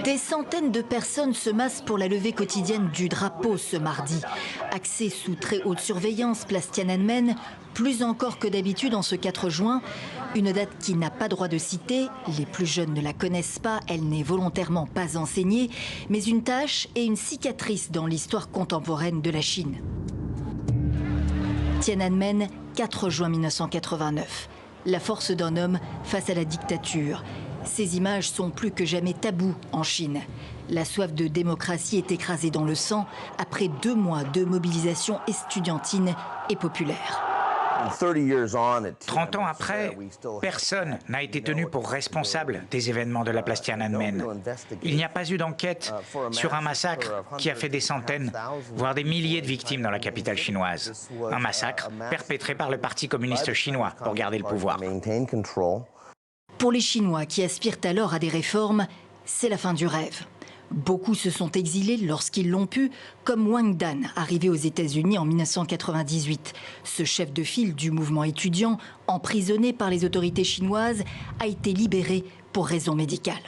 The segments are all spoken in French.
Des centaines de personnes se massent pour la levée quotidienne du drapeau ce mardi. Axée sous très haute surveillance, place Tiananmen, plus encore que d'habitude en ce 4 juin. Une date qui n'a pas droit de citer, les plus jeunes ne la connaissent pas, elle n'est volontairement pas enseignée, mais une tache et une cicatrice dans l'histoire contemporaine de la Chine. Tiananmen, 4 juin 1989. La force d'un homme face à la dictature. Ces images sont plus que jamais tabous en Chine. La soif de démocratie est écrasée dans le sang après 2 mois de mobilisation estudiantine et populaire. 30 ans après, personne n'a été tenu pour responsable des événements de la place Tiananmen. Il n'y a pas eu d'enquête sur un massacre qui a fait des centaines, voire des milliers de victimes dans la capitale chinoise. Un massacre perpétré par le Parti communiste chinois pour garder le pouvoir. Pour les Chinois qui aspirent alors à des réformes, c'est la fin du rêve. Beaucoup se sont exilés lorsqu'ils l'ont pu, comme Wang Dan, arrivé aux États-Unis en 1998. Ce chef de file du mouvement étudiant, emprisonné par les autorités chinoises, a été libéré pour raison médicale.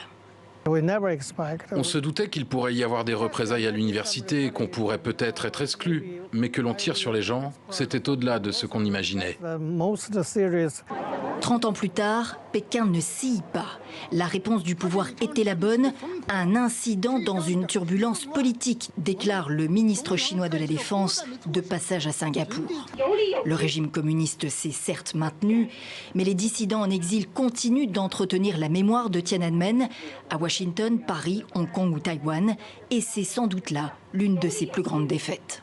On se doutait qu'il pourrait y avoir des représailles à l'université, qu'on pourrait peut-être être exclu, mais que l'on tire sur les gens, c'était au-delà de ce qu'on imaginait. 30 ans plus tard, Pékin ne scie pas. La réponse du pouvoir était la bonne. Un incident dans une turbulence politique, déclare le ministre chinois de la Défense, de passage à Singapour. Le régime communiste s'est certes maintenu, mais les dissidents en exil continuent d'entretenir la mémoire de Tiananmen à Washington, Paris, Hong Kong ou Taïwan. Et c'est sans doute là l'une de ses plus grandes défaites.